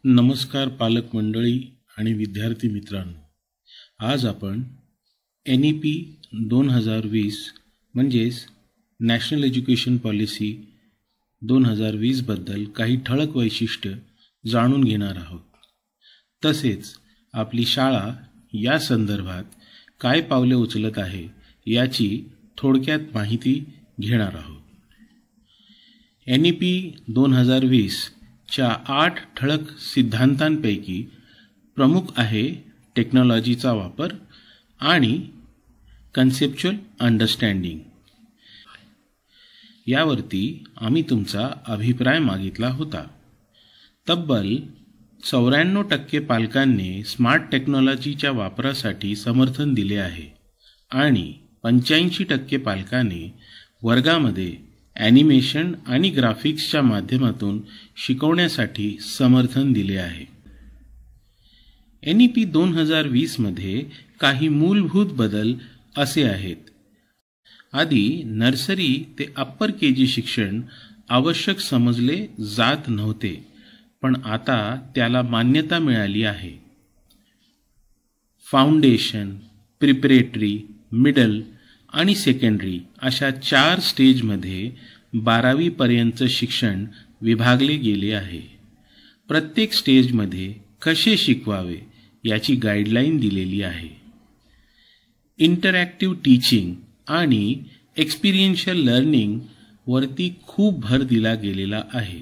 नमस्कार पालक मंडळी आणि विद्यार्थी मित्रांनो, आज आपण NEP 2020 म्हणजेच नॅशनल एज्युकेशन पॉलिसी 2020 बद्दल काही ठळक वैशिष्ट्ये जाणून घेणार आहोत. तसेच आपली शाळा या संदर्भात काय पावले उचलत आहे याची थोडक्यात माहिती घेणार आहोत. NEP 2020 च्या 8 ठळक सिद्धांतांपैकी प्रमुख आहे टेक्नॉलॉजीचा वापर आणि कन्सेप्च्युअल अंडरस्टँडिंग. यावरती आम्ही तुमचा अभिप्राय मागितला होता. तब्बल 94% पालकांनी स्मार्ट टेक्नॉलॉजीच्या वापरासाठी समर्थन दिले आहे आणि 85% पालकांनी वर्गामध्ये ॲनिमेशन आणि ग्राफिक्सच्या माध्यमातून शिकवण्यासाठी समर्थन दिले आहे. NEP 2020 मध्ये काही मूलभूत बदल असे आहेत. आधी नर्सरी ते अप्पर KG शिक्षण आवश्यक समजले जात नव्हते, पण आता त्याला मान्यता मिळाली आहे. फाउंडेशन, प्रिपरेटरी, मिडल आणि सेकंडरी अशा 4 स्टेजमध्ये 12वी पर्यंतचे शिक्षण विभागले गेले आहे. प्रत्येक स्टेजमध्ये कसे शिकवावे याची गाईडलाईन दिलेली आहे. इंटरॅक्टिव्ह टीचिंग आणि एक्सपिरियन्शियल लर्निंग वरती खूप भर दिला गेलेला आहे.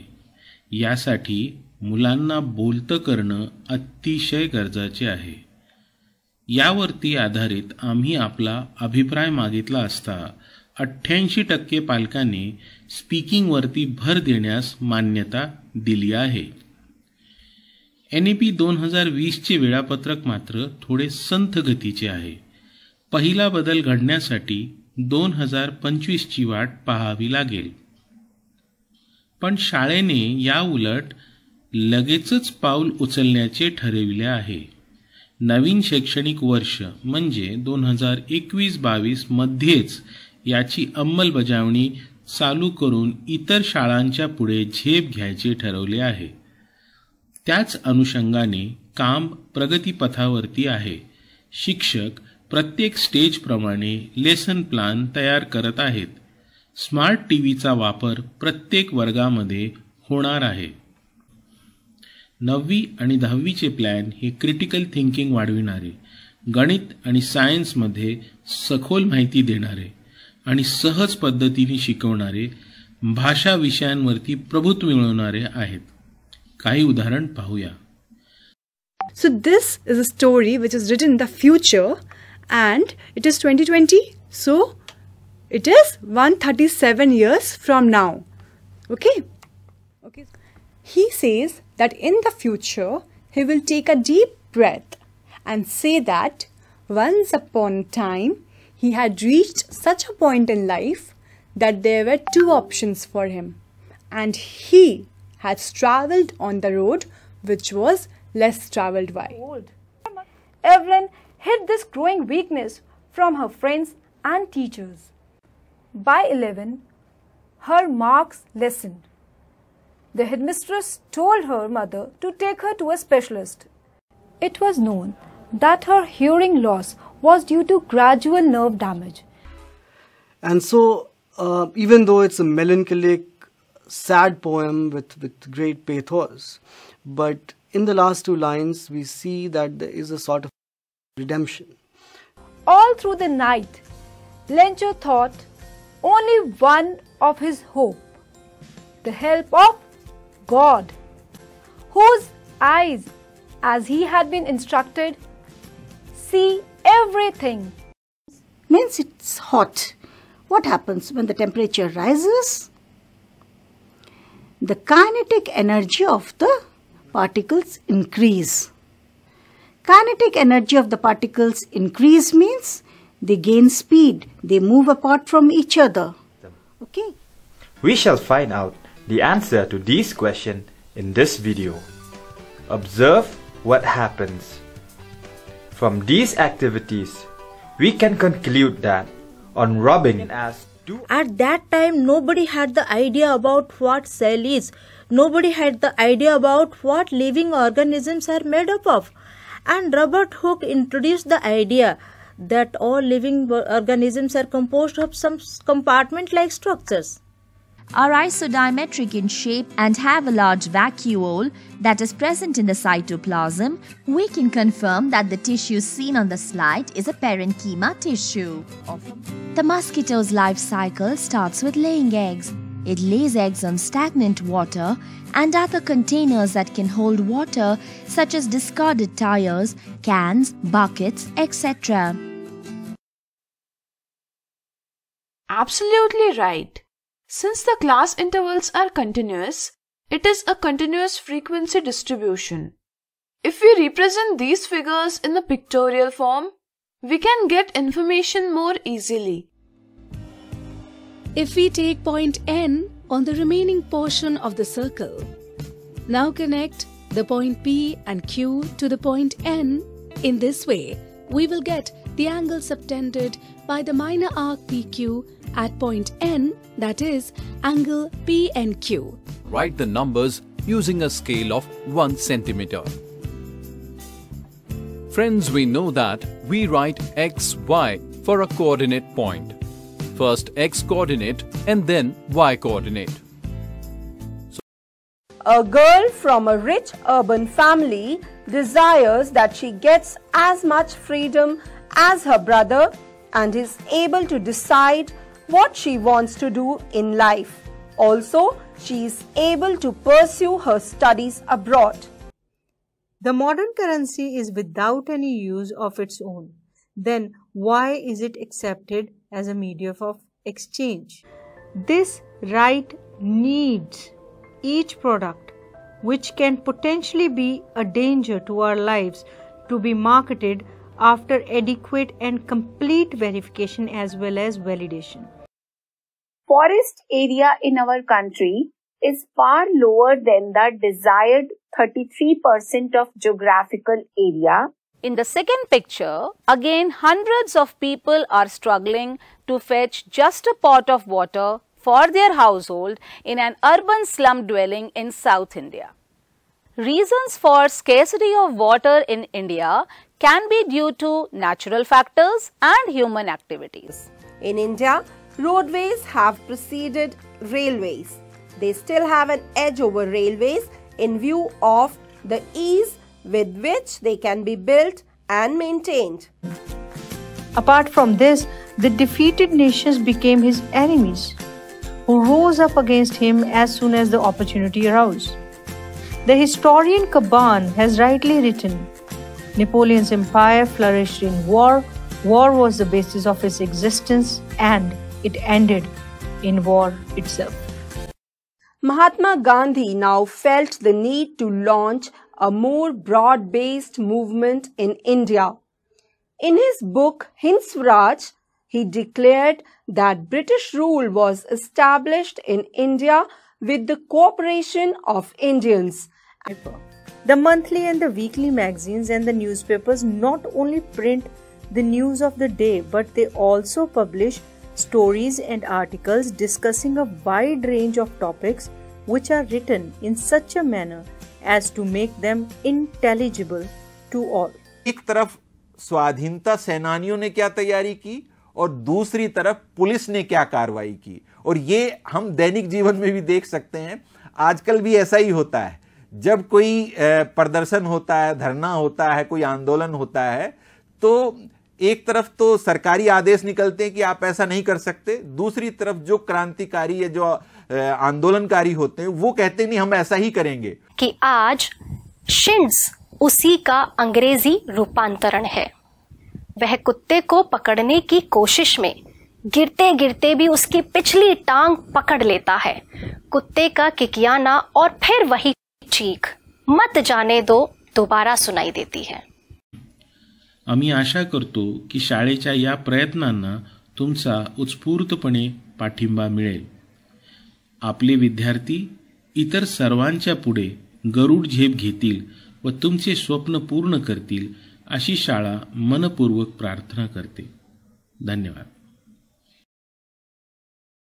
यासाठी मुलांना बोलतं करणं अतिशय गरजेचे आहे. यावरती आधारित आम्ही आपला अभिप्राय मागितला असता 88% पालकांनी स्पीकिंगवरती भर देण्यास मान्यता दिली आहे. NEP 2020 चे वेळापत्रक मात्र थोडे संथ गतीचे आहे. पहिला बदल घडण्यासाठी 2025 ची वाट पाहावी लागेल. पण शाळेने या उलट लगेचच पाऊल उचलण्याचे ठरविले आहे. नवीन शैक्षणिक वर्ष म्हणजे 2021-22 मध्येच याची अंमलबजावणी चालू करून इतर शाळांच्या पुढे झेप घ्यायचे ठरवले आहे. त्याच अनुषंगाने काम प्रगतीपथावरती आहे. शिक्षक प्रत्येक स्टेजप्रमाणे लेसन प्लॅन तयार करत आहेत. स्मार्ट टीव्हीचा वापर प्रत्येक वर्गामध्ये होणार आहे. 9वी आणि 10वीचे प्लॅन हे क्रिटिकल थिंकिंग वाढविणारे, गणित आणि सायन्समध्ये सखोल माहिती देणारे आणि सहज पद्धतीने शिकवणारे, भाषा विषयांवरती प्रभुत्व मिळवणारे आहेत. काही उदाहरण पाहूया. So this is a story which is written in the future and it is 2020. So it is 137 years from now. Okay. He says that in the future he will take a deep breath and say that once upon a time he had reached such a point in life that there were 2 options for him and he had travelled on the road which was less travelled by. Evelyn hid this growing weakness from her friends and teachers. By 11, her marks lessened. The headmistress told her mother to take her to a specialist. It was known that her hearing loss was due to gradual nerve damage. And so, even though it's a melancholic, sad poem with great pathos, but in the last 2 lines we see that there is a sort of redemption. All through the night, Lencher thought only one of his hope, the help of God, whose eyes, as he had been instructed, see everything. Means it's hot. What happens when the temperature rises? The kinetic energy of the particles increase. Kinetic energy of the particles increase means they gain speed. They move apart from each other. Okay. We shall find out the answer to these questions in this video. Observe what happens. From these activities, we can conclude that on rubbing as At that time, nobody had the idea about what cell is. Nobody had the idea about what living organisms are made up of. And Robert Hooke introduced the idea that all living organisms are composed of some compartment-like structures. Are isodiametric in shape and have a large vacuole that is present in the cytoplasm, we can confirm that the tissue seen on the slide is a parenchyma tissue. The mosquito's life cycle starts with laying eggs. It lays eggs on stagnant water and other containers that can hold water, such as discarded tires, cans, buckets, etc. Absolutely right. Since the class intervals are continuous, it is a continuous frequency distribution. If we represent these figures in the pictorial form, we can get information more easily. If we take point N on the remaining portion of the circle, now connect the point P and Q to the point N. In this way, we will get the angle subtended by the minor arc PQ at point N, that is, angle PNQ. Write the numbers using a scale of 1 centimeter. Friends, we know that we write x, y for a coordinate point. First x coordinate and then y coordinate. A girl from a rich urban family desires that she gets as much freedom as her brother and is able to decide what she wants to do in life. Also, she is able to pursue her studies abroad. The modern currency is without any use of its own. Then why is it accepted as a medium of exchange? This right needs each product, which can potentially be a danger to our lives, to be marketed after adequate and complete verification as well as validation. Forest area in our country is far lower than the desired 33% of geographical area. In the second picture, again hundreds of people are struggling to fetch just a pot of water for their household in an urban slum dwelling in South India. Reasons for scarcity of water in India can be due to natural factors and human activities. In India, roadways have preceded railways. They still have an edge over railways in view of the ease with which they can be built and maintained. Apart from this, the defeated nations became his enemies, who rose up against him as soon as the opportunity arose. The historian Caban has rightly written, Napoleon's empire flourished in war. War was the basis of its existence, and it ended in war itself. Mahatma Gandhi now felt the need to launch a more broad-based movement in India. In his book Hind Swaraj, he declared that British rule was established in India with the cooperation of Indians. The monthly and the weekly magazines and the newspapers not only print the news of the day, but they also publish stories and articles discussing a wide range of topics which are written in such a manner as to make them intelligible to all. एक तरफ स्वाधीनता सेनानियों ने क्या तैयारी की और दूसरी तरफ पुलिस ने क्या कार्रवाई की, और ये हम दैनिक जीवन में भी देख सकते हैं। आजकल भी ऐसा ही होता है, जब कोई प्रदर्शन होता है, धरना होता है, कोई आंदोलन होता है, तो एक तरफ तो सरकारी आदेश निकलते हैं कि आप ऐसा नहीं कर सकते, दूसरी तरफ जो क्रांतिकारी या जो आंदोलनकारी होते हैं वो कहते नहीं हम ऐसा ही करेंगे। कि आज शिन्स उसी का अंग्रेजी रूपांतरण है। वह कुत्ते को पकड़ने की कोशिश में गिरते गिरते भी उसकी पिछली टांग पकड़ लेता है। कुत्ते का किकियाना और फिर वही चीख मत जाने दो दोबारा सुनाई देती है। आम्ही आशा करतो की शाळेच्या या प्रयत्नांना तुमचा उत्स्फूर्तपणे पाठिंबा मिळेल। आपले विद्यार्थी इतर सर्वांच्या पुढे गरुड झेप घेतील व तुमचे स्वप्न पूर्ण करतील अशी शाळा मनपूर्वक प्रार्थना करते। धन्यवाद।